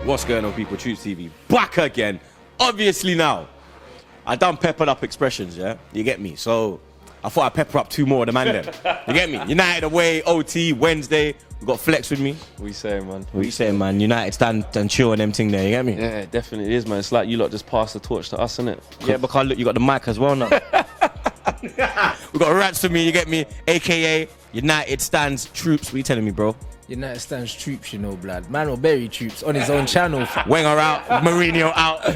What's going on, people? TroopzTV back again. Obviously now, I done peppered up expressions, yeah? You get me? So I thought I'd pepper up 2 more of the man them. You get me? United away, OT, Wednesday. We got Flex with me. What you saying, man? What you saying, man? United stand and chill and them thing there, you get me? Yeah, definitely is, man. It's like you lot just passed the torch to us, innit? Yeah, because look, you got the mic as well now. We got Rants with me, you get me? AKA United stands troops. What you telling me, bro? United stands troops, you know, blood. Man will bury troops on his own channel. Wenger out, Mourinho out.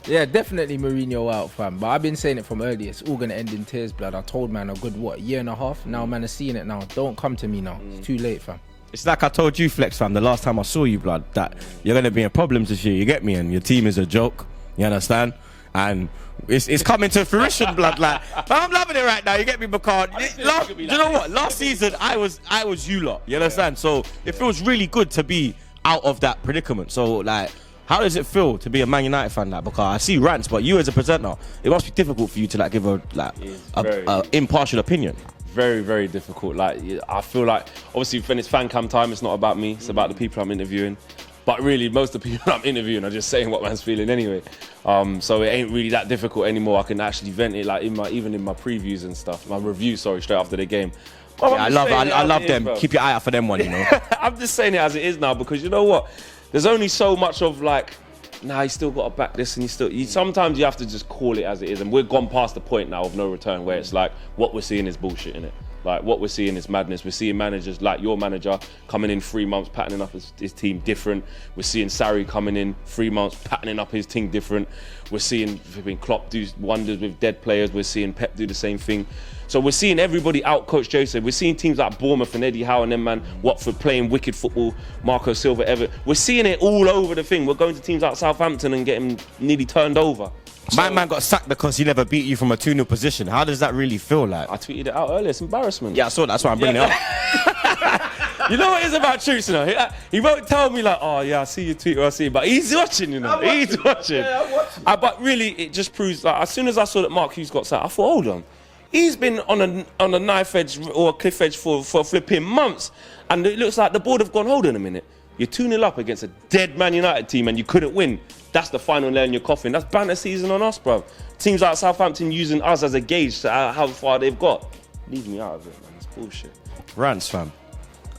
Yeah, definitely Mourinho out, fam. But I've been saying it from earlier. It's all going to end in tears, blood. I told man a good, what, year and a half? Now man is seeing it now. Don't come to me now. It's too late, fam. It's like I told you, Flex, fam, the last time I saw you, blood, that you're going to be in problems this year, you get me? And your team is a joke, you understand? And it's coming to fruition, blood. Like, I'm loving it right now, you get me? Because, you know what? Last season, I was you lot, you understand? So it feels really good to be out of that predicament. So, like, how does it feel to be a Man United fan? Like, because I see Rants, but you as a presenter, it must be difficult for you to like give a impartial opinion. Very, very difficult. Like, I feel like, obviously, when it's fan cam time, it's not about me. It's about the people I'm interviewing. But really, most of the people I'm interviewing are just saying what man's feeling anyway. So it ain't really that difficult anymore. I can actually vent it, like even in my previews and stuff. My reviews, sorry, straight after the game. Yeah, I love them. Bro. Keep your eye out for them one, you know. I'm just saying it as it is now, because you know what? There's only so much of like, nah, you still got to back this, and sometimes you have to just call it as it is. And we're gone past the point now of no return, where it's like, what we're seeing is bullshit, innit? Like, what we're seeing is madness. We're seeing managers like your manager coming in 3 months, patterning up his team different. We're seeing Sarri coming in 3 months, patterning up his team different. We're seeing Klopp do wonders with dead players. We're seeing Pep do the same thing. So we're seeing everybody out-coach Jose. We're seeing teams like Bournemouth and Eddie Howe and them, man, Watford playing wicked football, Marco Silva, Everton. We're seeing it all over the thing. We're going to teams like Southampton and getting nearly turned over. My man got sacked because he never beat you from a 2-0 position. How does that really feel like? I tweeted it out earlier. It's embarrassment. Yeah, I saw that. That's why I'm bringing it up. You know what it is about Troops, you know? He won't tell me like, oh yeah, I see your tweet or I see it, but he's watching, you know? He's watching. Yeah, I'm watching. But really, it just proves, like, as soon as I saw that Mark Hughes got sacked, I thought, hold on. He's been on a knife edge or a cliff edge for flipping months. And it looks like the board have gone, hold on a minute. You're 2-0 up against a dead Man United team and you couldn't win. That's the final nail in your coffin. That's banter season on us, bro. Teams like Southampton using us as a gauge to how far they've got. Leave me out of it, man. It's bullshit. Rants, fam.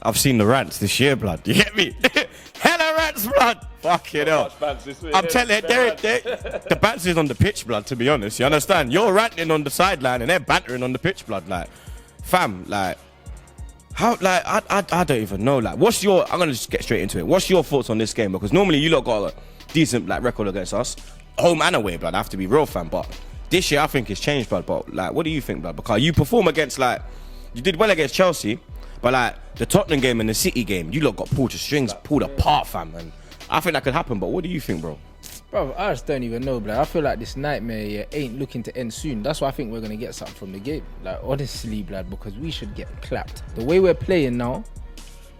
I've seen the rants this year, blood. You get me? Hella rants, blood. Fuck it up. I'm telling you, the banter is on the pitch, blood, to be honest. You understand? You're ranting on the sideline and they're bantering on the pitch, blood. Like, fam, like, how, like, I don't even know. Like, what's your, I'm going to just get straight into it. What's your thoughts on this game? Because normally you lot got a decent, like, record against us. Home and away, blood. I have to be real, fam. But this year, I think it's changed, blood. But, like, what do you think, blood? Because you perform against, like, you did well against Chelsea. But, like, the Tottenham game and the City game, you lot got pulled to strings, pulled apart, fam. And I think that could happen. But what do you think, bro? Bro, I just don't even know, blood. I feel like this nightmare ain't looking to end soon. That's why I think we're going to get something from the game. Like, honestly, blood, because we should get clapped. The way we're playing now,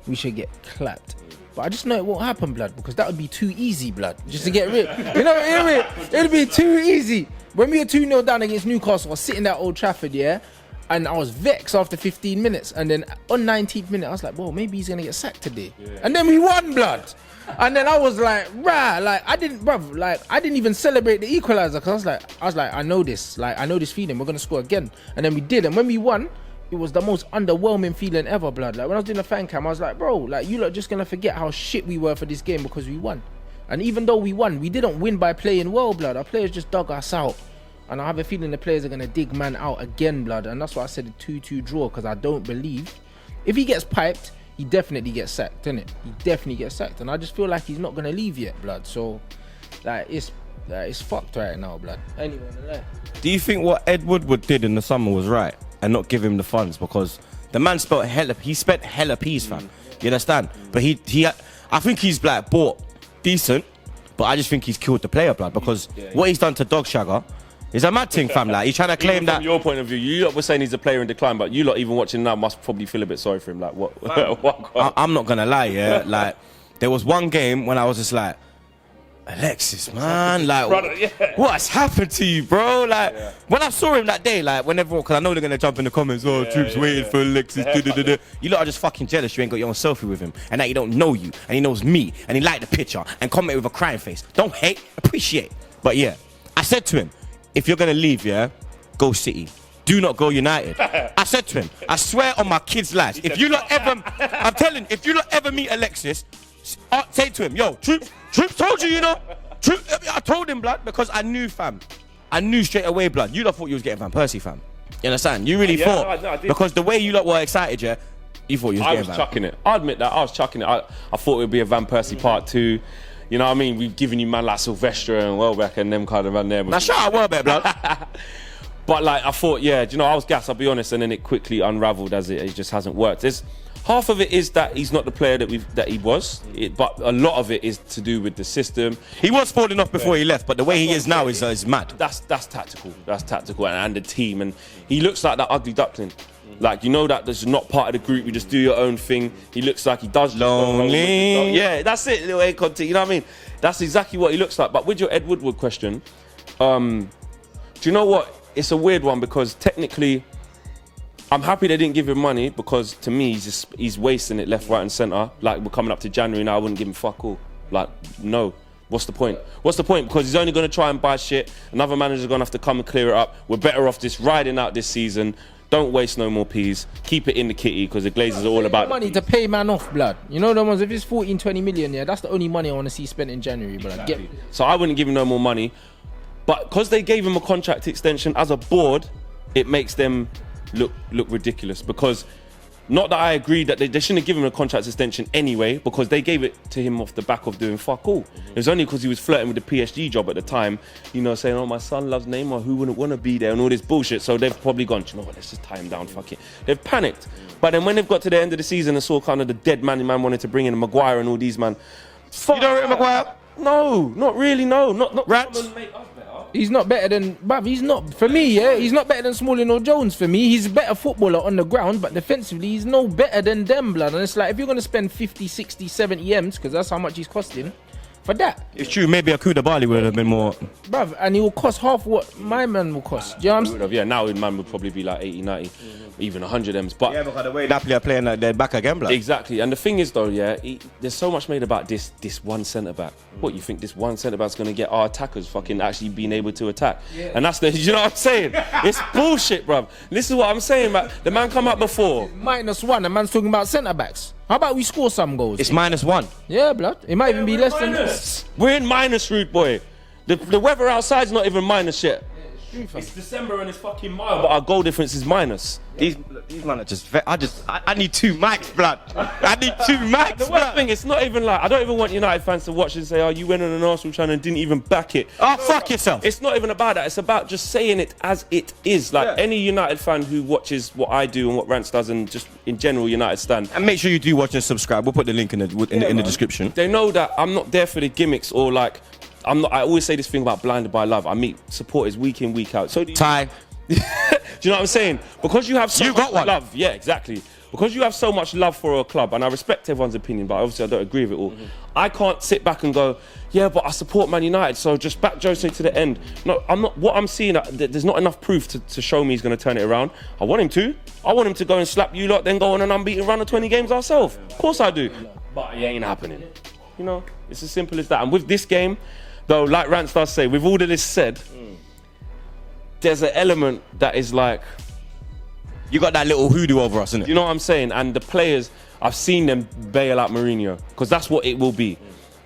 we should get clapped. But I just know it won't happen, blood, because that would be too easy, blood, just to get rid. You know, it'd be too easy. When we were 2-0 down against Newcastle, I was sitting at Old Trafford, yeah, and I was vexed after 15 minutes. And then on 19th minute, I was like, well, maybe he's going to get sacked today. Yeah. And then we won, blood. And then I was like, rah, like, I didn't even celebrate the equalizer, because I was like, I know this feeling, we're going to score again. And then we did. And when we won, it was the most underwhelming feeling ever, blood. Like, when I was doing the fan cam, I was like, bro, like, you lot just going to forget how shit we were for this game because we won. And even though we won, we didn't win by playing well, blood. Our players just dug us out. And I have a feeling the players are going to dig man out again, blood. And that's why I said a 2-2 draw, because I don't believe, if he gets piped, he definitely gets sacked, innit? He definitely gets sacked. And I just feel like he's not going to leave yet, blood. So, like, it's fucked right now, blood. Anyway, do you think what Ed Woodward did in the summer was right and not give him the funds? Because the man spent hella peas, fam. You understand? But I think he's, like, bought decent, but I just think he's killed the player, blood. Because what he's done to Dog Shagger is a mad thing, fam. Like, he's trying to claim that. From your point of view, you lot were saying he's a player in decline, but you lot even watching now must probably feel a bit sorry for him. Like, what? I'm not gonna lie, yeah. Like, there was one game when I was just like, Alexis, man, like, Brother, yeah. what's happened to you, bro? Like, when I saw him that day, like, when everyone, because I know they're gonna jump in the comments, Troops waiting for Alexis, you lot are just fucking jealous you ain't got your own selfie with him, and that he don't know you, and he knows me, and he liked the picture, and comment with a crying face. Don't hate, appreciate. But yeah, I said to him, if you're gonna leave, go City. Do not go United. I said to him, I swear on my kids' lives, if you lot ever, I'm telling, if you lot ever meet Alexis, say to him, yo, Troops told you, you know. I told him, blood, because I knew, fam. I knew straight away, blood. You lot thought you was getting Van Persie, fam. You understand? You really thought. No, because the way you lot were excited, you thought you was getting Van. I was chucking it. I admit that. I was chucking it. I thought it would be a Van Persie part 2. You know what I mean? We've given you man like Sylvester and Welbeck and them kind of man there. Now, shout out Welbeck, blood. But like, I thought, do you know, I was gassed, I'll be honest, and then it quickly unraveled as it just hasn't worked. Half of it is that he's not the player that he was, but a lot of it is to do with the system. He was falling off before he left, but the way he is now is mad. That's tactical. That's tactical, and the team, and he looks like that ugly duckling. Like, you know that there's not part of the group. You just do your own thing. He looks like he does. Lonely. Yeah, that's it. Little A content. You know what I mean? That's exactly what he looks like. But with your Ed Woodward question, do you know what? It's a weird one because technically, I'm happy they didn't give him money because to me he's wasting it left, right, and centre. Like, we're coming up to January now. I wouldn't give him fuck all. Like, no. What's the point? What's the point? Because he's only going to try and buy shit. Another manager's going to have to come and clear it up. We're better off just riding out this season. Don't waste no more peas. Keep it in the kitty because the Glazers are all about money to pay man off, blood. You know the ones, if it's 14, 20 million, that's the only money I want to see spent in January, blood. Exactly. So I wouldn't give him no more money. But because they gave him a contract extension as a board, it makes them look ridiculous. Because not that I agree that they shouldn't have given him a contract extension anyway, because they gave it to him off the back of doing fuck all. It was only because he was flirting with the PSG job at the time, you know, saying, oh, my son loves Neymar, who wouldn't want to be there, and all this bullshit. So they've probably gone, you know what, let's just tie him down, fuck it. They've panicked. But then when they've got to the end of the season and saw kind of the dead man wanted to bring in Maguire and all these man. You don't rate Maguire? No, not really, no. Not Rants? He's not better than, bruv, he's not, for me, he's not better than Smalling or Jones for me. He's a better footballer on the ground, but defensively, he's no better than them, blood. And it's like, if you're going to spend 50, 60, 70 M's, because that's how much he's costing, for that. It's true, maybe a Koulibaly would have been more. Bruv, and he will cost half what my man will cost. Do you know what I'm saying? Yeah, now his man would probably be like 80, 90, even 100 M's. But yeah, because the way Napoli are playing, they're back again, blood. Exactly. And the thing is, though, there's so much made about this one centre-back. What, you think this one centre-back's going to get our attackers fucking actually being able to attack? Yeah. And that's you know what I'm saying? It's bullshit, bruv. This is what I'm saying, man. The man come up before. -1, the man's talking about centre-backs. How about we score some goals? It's -1. Yeah, blood. It might even be less than... We're in minus, rude boy. The weather outside's not even minus yet. It's December and it's fucking mild, but our goal difference is minus. These men are just... I need 2 mics, blood. I need 2 mics, The worst thing, it's not even like... I don't even want United fans to watch and say, oh, you went on an Arsenal channel and didn't even back it. Oh, fuck yourself. It's not even about that. It's about just saying it as it is. Like, any United fan who watches what I do and what Rants does and just in general United stand. And make sure you do watch and subscribe. We'll put the link in the description. They know that I'm not there for the gimmicks or like... I always say this thing about blinded by love. I meet supporters week in, week out. So do you. Ty. Do you know what I'm saying? Because you have so much love. Yeah, exactly. Because you have so much love for a club, and I respect everyone's opinion, but obviously I don't agree with it all. I can't sit back and go, yeah, but I support Man United, so just back Jose to the end. No, I'm not. What I'm seeing, there's not enough proof to show me he's going to turn it around. I want him to. I want him to go and slap you lot, then go on an unbeaten run of 20 games ourselves. Of course I do. But it ain't happening. You know, it's as simple as that. And with this game, though, like Rants does say, with all of this said, there's an element that is like... You got that little hoodoo over us, innit? You know what I'm saying? And the players, I've seen them bail out Mourinho, because that's what it will be.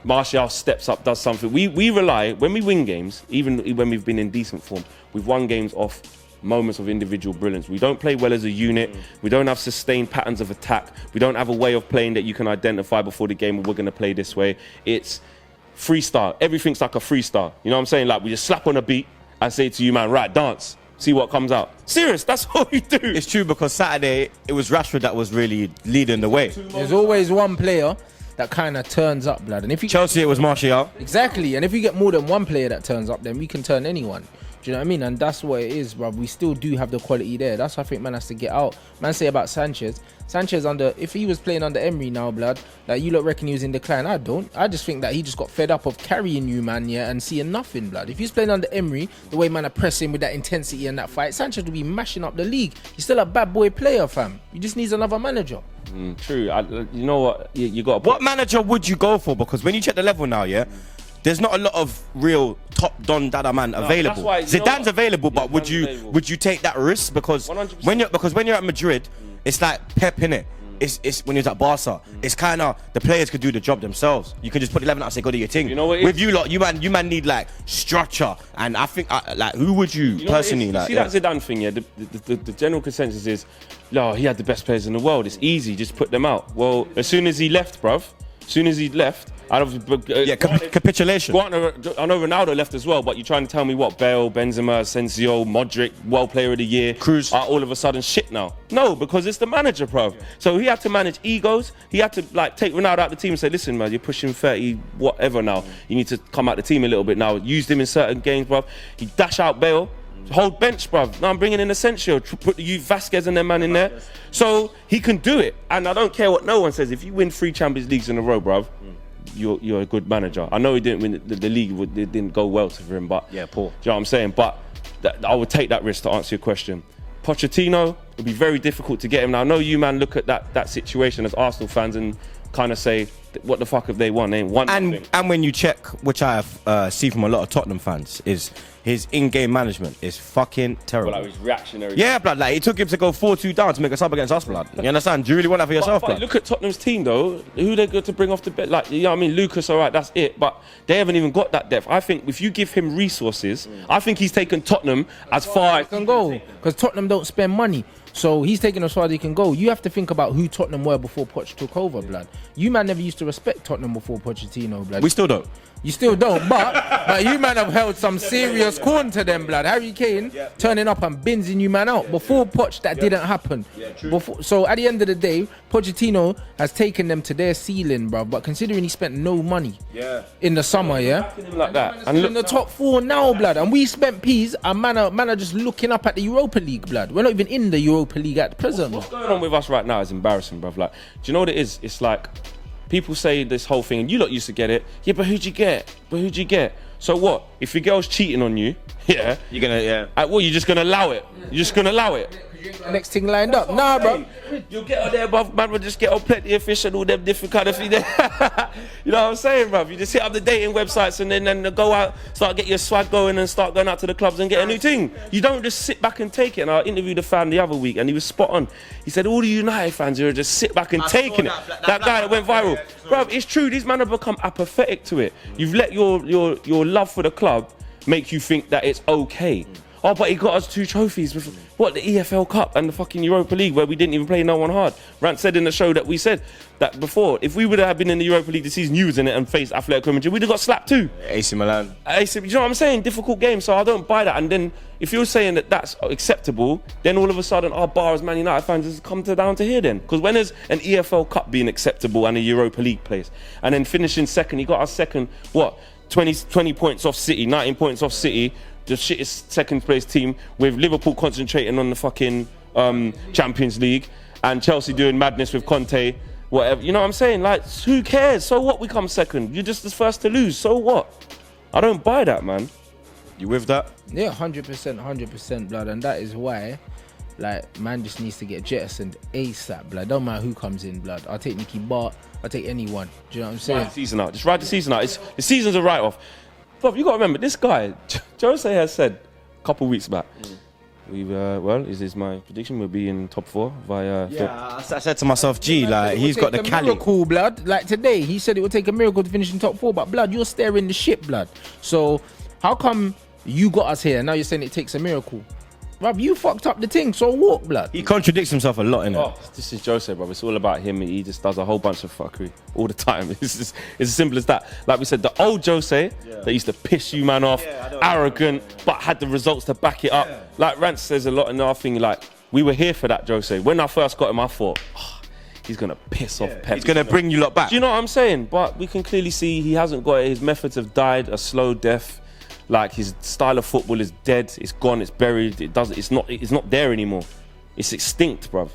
Martial steps up, does something. We rely, when we win games, even when we've been in decent form, we've won games off moments of individual brilliance. We don't play well as a unit. We don't have sustained patterns of attack. We don't have a way of playing that you can identify before the game, we're going to play this way. It's freestyle. Everything's like a freestyle. You know what I'm saying? Like, we just slap on a beat and say to you, man, right, dance. See what comes out. Serious, that's all we do. It's true, because Saturday, it was Rashford that was really leading the way. There's always one player that kind of turns up, blood. And if you Chelsea, it was Martial. Exactly. And if you get more than one player that turns up, then we can turn anyone. Do you know what I mean? And that's what it is, bro. We still do have the quality there. That's what I think man has to get out. Man say about Sanchez. Sanchez if he was playing under Emery now, blood, like you lot reckon he was in decline. I don't. I just think that he just got fed up of carrying you, man, yeah, and seeing nothing, blood. If he's playing under Emery, the way man are pressing with that intensity and that fight, Sanchez will be mashing up the league. He's still a bad boy player, fam. He just needs another manager. True. You know what? You got. What manager would you go for? Because when you check the level now, yeah, there's not a lot of real top Don Dada man available. That's why, Zidane's available, but would you take that risk? Because 100%. when you're at Madrid, it's like Pep, innit? It's when you're at Barca, it's kind of the players could do the job themselves. You can just put 11 out and say, go do your thing. You know what with you lot, you man need like structure, and I think like who would you personally like? See that Zidane thing, yeah. The general consensus is, no, he had the best players in the world. It's easy, just put them out. Well, as soon as he left, capitulation. I know Ronaldo left as well, but you're trying to tell me what? Bale, Benzema, Asensio, Modric, World Player of the Year, Cruz are all of a sudden shit now? No, because it's the manager, bruv. So he had to manage egos. He had to like take Ronaldo out the team and say, listen, man, you're pushing 30, whatever now. You need to come out the team a little bit now. Used him in certain games, bruv. He dash out Bale. Hold bench, bruv. Now I'm bringing in Asensio. Put the Vasquez and their man in there. So he can do it. And I don't care what no one says. If you win 3 Champions Leagues in a row, bruv, you're a good manager. I know he didn't win the league. It didn't go well for him, but yeah, poor. Do you know what I'm saying? But I would take that risk to answer your question. Pochettino, it would be very difficult to get him. Now I know you, man, look at that situation as Arsenal fans and kind of say, what the fuck have they won? They ain't won nothing. And when you check, which I have see from a lot of Tottenham fans, is his in-game management is fucking terrible. Well, like his reactionary. Yeah, blood. Like it took him to go 4-2 down to make a sub against us, blood. You understand? Do you really want that for yourself, blood? Look at Tottenham's team though. Who they got to bring off the bench? Like, you know what I mean? Lucas, all right, that's it. But they haven't even got that depth. I think if you give him resources, I think he's taken Tottenham as far as he can go. Because Tottenham don't spend money. So he's taking as far as he can go. You have to think about who Tottenham were before Poch took over, blood. You man never used to respect Tottenham before Pochettino, blood. We still don't. You still don't, but you man have held some serious corn to them, blood. Harry Kane turning up and binsing you man out. Before Poch, that didn't happen. So at the end of the day, Pochettino has taken them to their ceiling, bruv. But considering he spent no money in the summer, like that. And in the top 4 now, blood. And we spent peas, and man are just looking up at the Europa League, blood. We're not even in the Europa League at present. What's going on with us right now is embarrassing, bruv. Like, do you know what it is? It's like, people say this whole thing, and you lot used to get it. Yeah, but who'd you get? So what? If your girl's cheating on you, you're gonna, well, you're just gonna allow it. You're just gonna allow it. Next thing lined up. Nah, bro. You'll get on there, bruv. Man will just get on Plenty of Fish and all them different kind of things. You know what I'm saying, bruv? You just hit up the dating websites and then go out, start get your swag going and start going out to the clubs and get a new thing. You don't just sit back and take it. And I interviewed a fan the other week and he was spot on. He said, all the United fans are just sit back and taking it. That guy that went viral. Bruv, it's true. These men have become apathetic to it. You've let your love for the club make you think that it's okay. Oh, but he got us 2 trophies. What, the EFL Cup and the fucking Europa League where we didn't even play no one hard. Rants said in the show that we said that before, if we would have been in the Europa League this season, you was in it and faced Athletic Madrid, we'd have got slapped too. AC Milan. You know what I'm saying? Difficult game, so I don't buy that. And then if you're saying that that's acceptable, then all of a sudden our bar as Man United fans has come down to here then. Because when is an EFL Cup being acceptable and a Europa League place? And then finishing second, he got us second, 20 points off City, 19 points off City, the shittest second place team, with Liverpool concentrating on the fucking Champions League and Chelsea doing madness with Conte, whatever. You know what I'm saying? Like, who cares? So what we come second? You're just the first to lose. So what? I don't buy that, man. You with that? Yeah, 100%, blood. And that is why, like, man just needs to get jettisoned ASAP, blood. Don't matter who comes in, blood. I'll take Nicky Bart. I'll take anyone. Do you know what I'm saying? Ride the season out. Just ride the season out. The season's a write-off. But you got to remember, this guy, Jose has said a couple of weeks back, this is my prediction, we'll be in top 4 via... I said to myself, like, he's got the Cali. Miracle, blood. Like today, he said it would take a miracle to finish in top 4, but blood, you're staring the ship, blood. So how come you got us here and now you're saying it takes a miracle? Bruv, you fucked up the thing, so what, blood? He contradicts himself a lot, innit? Oh, this is Jose, bro. It's all about him. He just does a whole bunch of fuckery all the time. It's as simple as that. Like we said, the old Jose that used to piss you man off, arrogant, but had the results to back it up. Like Rants says a lot in our thing, like, we were here for that Jose. When I first got him, I thought, he's going to piss off Pep. He's going to bring you lot back. Do you know what I'm saying? But we can clearly see he hasn't got it. His methods have died a slow death. Like his style of football is dead. It's gone. It's buried. It's not there anymore. It's extinct, bruv.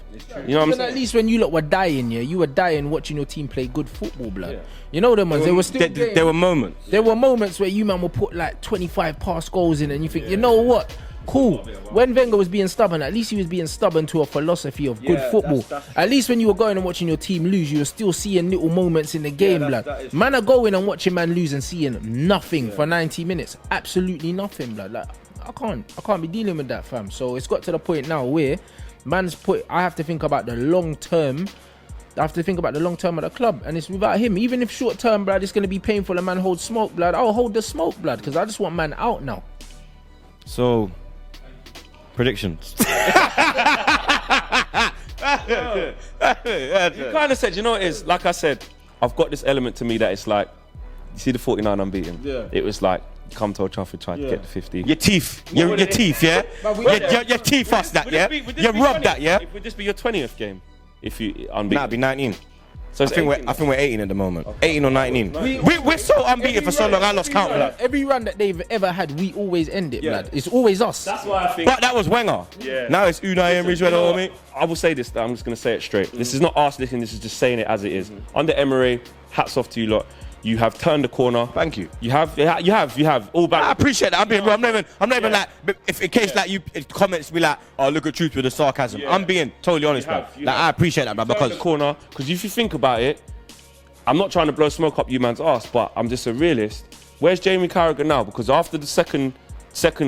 You know what I'm saying? At least when you lot were dying, yeah, you were dying watching your team play good football, blood. Yeah. You know them ones. They were still. There were moments. There were moments where you man will put like 25 past goals in, and you think, you know what? Cool. When Wenger was being stubborn, at least he was being stubborn to a philosophy of good football. That's at least when you were going and watching your team lose, you were still seeing little moments in the game, blood. Man are going and watching man lose and seeing nothing for 90 minutes. Absolutely nothing, blood. Like I can't be dealing with that, fam. So it's got to the point now where I have to think about the long term. I have to think about the long term of the club, and it's without him. Even if short term, blood, it's gonna be painful. A man holds smoke, blood. I'll hold the smoke, blood, because I just want man out now. So, predictions. You kind of said, you know what it is? Like I said, I've got this element to me that it's like, you see the 49 unbeaten? Yeah. It was like, come to Old Trafford, try to get the 50. Your teeth. Your teeth, yeah? Your teeth us that, yeah? You robbed that, yeah? Would this be your 20th game? If you unbeaten? Nah, it'd be 19. So I think we're 18 at the moment. Okay. 18 or 19. We're so unbeaten for so long, I lost count, blood. Every run that they've ever had, we always end it, blood. It's always us. That's why I think. But that was Wenger. Yeah. Now it's Unai Emery's ready on me. I will say this, I'm just going to say it straight. This is not arsenicking, this is just saying it as it is. Under Emery, hats off to you lot. You have turned the corner. Thank you. You have. All back. I appreciate that. I'm not even like, if in case like you comments be like, oh, look at truth with the sarcasm. I'm being totally honest, man. Like I appreciate that, man, because the corner. Because if you think about it, I'm not trying to blow smoke up you man's ass, but I'm just a realist. Where's Jamie Carragher now? Because after the second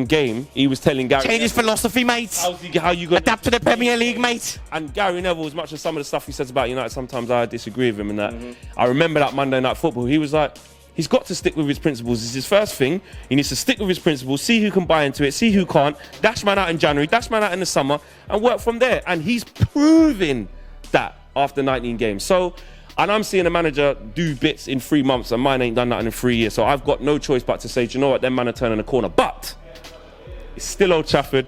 game, he was telling Gary, change his philosophy, mate. How you gonna adapt to the Premier League, mate? And Gary Neville, as much as some of the stuff he says about United, sometimes I disagree with him. And that I remember that Monday Night Football. He was like, he's got to stick with his principles. It's his first thing. He needs to stick with his principles, see who can buy into it, see who can't. Dash man out in January, dash man out in the summer, and work from there. And he's proving that after 19 games. So. And I'm seeing a manager do bits in 3 months, and mine ain't done nothing in 3 years. So I've got no choice but to say, do you know what, them man are turning the corner. But it's still Old Trafford.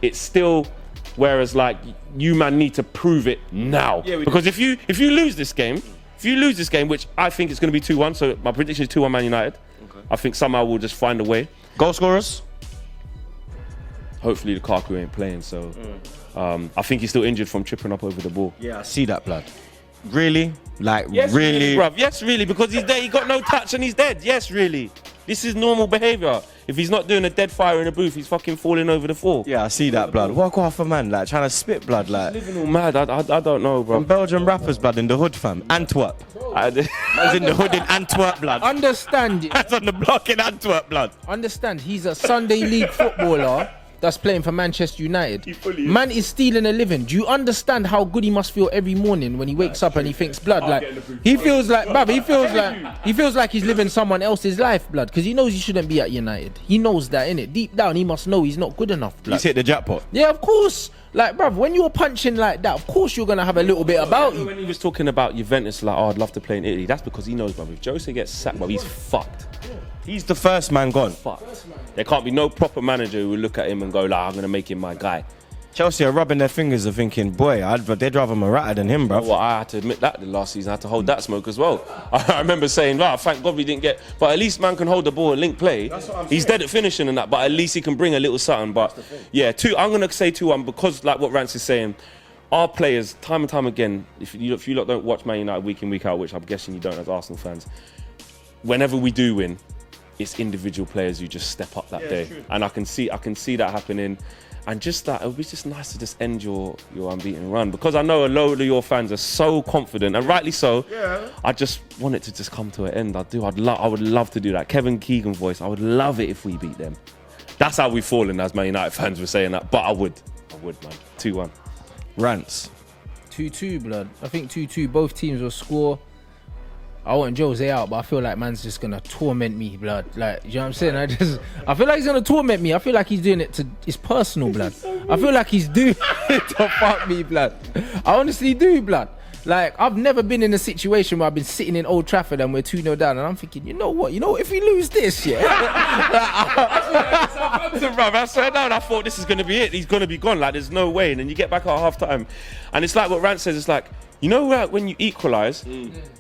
It's still, whereas like you man need to prove it now. Yeah, because if you lose this game, which I think it's going to be 2-1. So my prediction is 2-1 Man United. Okay. I think somehow we'll just find a way. Goal scorers. Hopefully Lukaku ain't playing. So I think he's still injured from tripping up over the ball. Yeah, I see that, blood. Really? Like, yes, really? Bruv. Yes, really, because he's dead. He got no touch and he's dead. Yes, really. This is normal behaviour. If he's not doing a dead fire in a booth, he's fucking falling over the floor. Yeah, I see that, blood. Walk off a man, like, trying to spit blood, like. He's living all mad. I don't know, bro. From Belgian rappers, blood, in the hood, fam. Antwerp. Man's in the hood in Antwerp, blood. Understand. That's on the block in Antwerp, blood. Understand, he's a Sunday League footballer that's playing for Manchester United. Man is stealing a living. Do you understand how good he must feel every morning when he wakes up and he thinks, blood, like he feels like, bruv, he feels like he's living someone else's life, blood, because he knows he shouldn't be at United. He knows that, innit? Deep down, he must know he's not good enough, blood. He's hit the jackpot. Yeah, of course. Like, bruv, when you're punching like that, of course you're gonna have a little bit about you. When he was talking about Juventus, like, oh, I'd love to play in Italy, that's because he knows, bruv, if Jose gets sacked, bruv, he's fucked. He's the first man gone. Fucked. There can't be no proper manager who will look at him and go, like, I'm going to make him my guy. Chelsea are rubbing their fingers and thinking, boy, they'd rather Morata than him, bro. Well, I had to admit that the last season. I had to hold that smoke as well. I remember saying, wow, thank God we didn't get... But at least man can hold the ball and link play. He's dead at finishing and that, but at least he can bring a little something. But yeah, I'm going to say 2-1 because, like what Rants is saying, our players, time and time again, if you lot don't watch Man United week in, week out, which I'm guessing you don't as Arsenal fans, whenever we do win, it's individual players who just step up that day. True. And I can see that happening. And just that, it would be just nice to just end your unbeaten run. Because I know a load of your fans are so confident, and rightly so. Yeah. I just want it to just come to an end. I would love to do that. Kevin Keegan voice, I would love it if we beat them. That's how we've fallen as Man United fans were saying that. But I would, man. 2-1. Rants. 2-2, blood. I think 2-2, both teams will score. I want Jose out, but I feel like man's just gonna torment me, blood. Like, you know what I'm saying? I feel like he's gonna torment me. I feel like he's doing it it's personal, blood. I feel like he's doing it to fuck me, blood. I honestly do, blood. Like, I've never been in a situation where I've been sitting in Old Trafford and we're 2-0 down, and I'm thinking, you know what, if we lose this, yeah. I sat down, I thought this is going to be it. He's going to be gone. Like, there's no way. And then you get back at half time, and it's like what Rants says. It's like, when you equalise,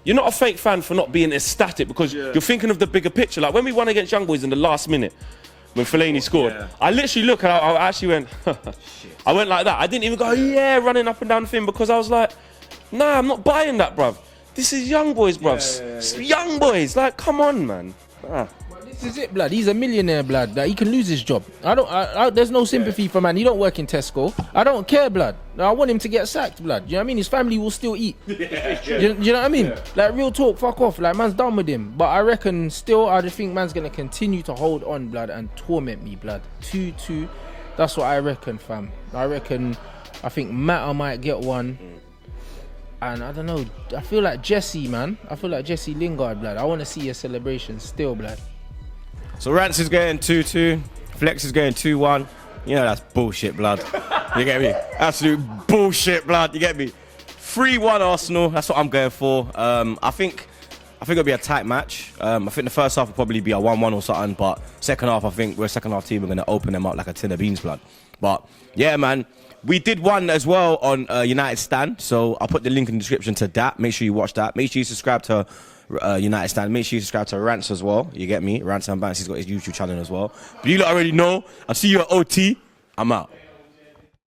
you're not a fake fan for not being ecstatic because you're thinking of the bigger picture. Like when we won against Young Boys in the last minute, when Fellaini scored, I literally look and I actually went, I went like that. I didn't even go, running up and down the thing because I was like, nah, I'm not buying that, bruv. This is Young Boys, bruv. Young Boys, like, come on, man. This is it, blood. He's a millionaire, blood. Like, he can lose his job. There's no sympathy for man. He don't work in Tesco. I don't care, blood. I want him to get sacked, blood. You know what I mean? His family will still eat. Do you know what I mean? Like, real talk, fuck off. Like, man's done with him. But I reckon still, I just think man's gonna continue to hold on, blood, and torment me, blood. 2-2. That's what I reckon, fam. I think Matter might get one. And I don't know. I feel like Jesse, man. I feel like Jesse Lingard, blood. I want to see a celebration still, blood. So Rants is going 2-2. Flex is going 2-1. You know that's bullshit, blood. You get me? Absolute bullshit, blood. You get me? 3-1 Arsenal. That's what I'm going for. I think it'll be a tight match. I think the first half will probably be a 1-1 or something. But second half, I think we're a second half team. We're going to open them up like a tin of beans, blood. But yeah, man. We did one as well on United Stand. So I'll put the link in the description to that. Make sure you watch that. Make sure you subscribe to United Stand. Make sure you subscribe to Rants as well. You get me? Rants and Bants. He's got his YouTube channel as well. But you lot already know. I'll see you at OT. I'm out.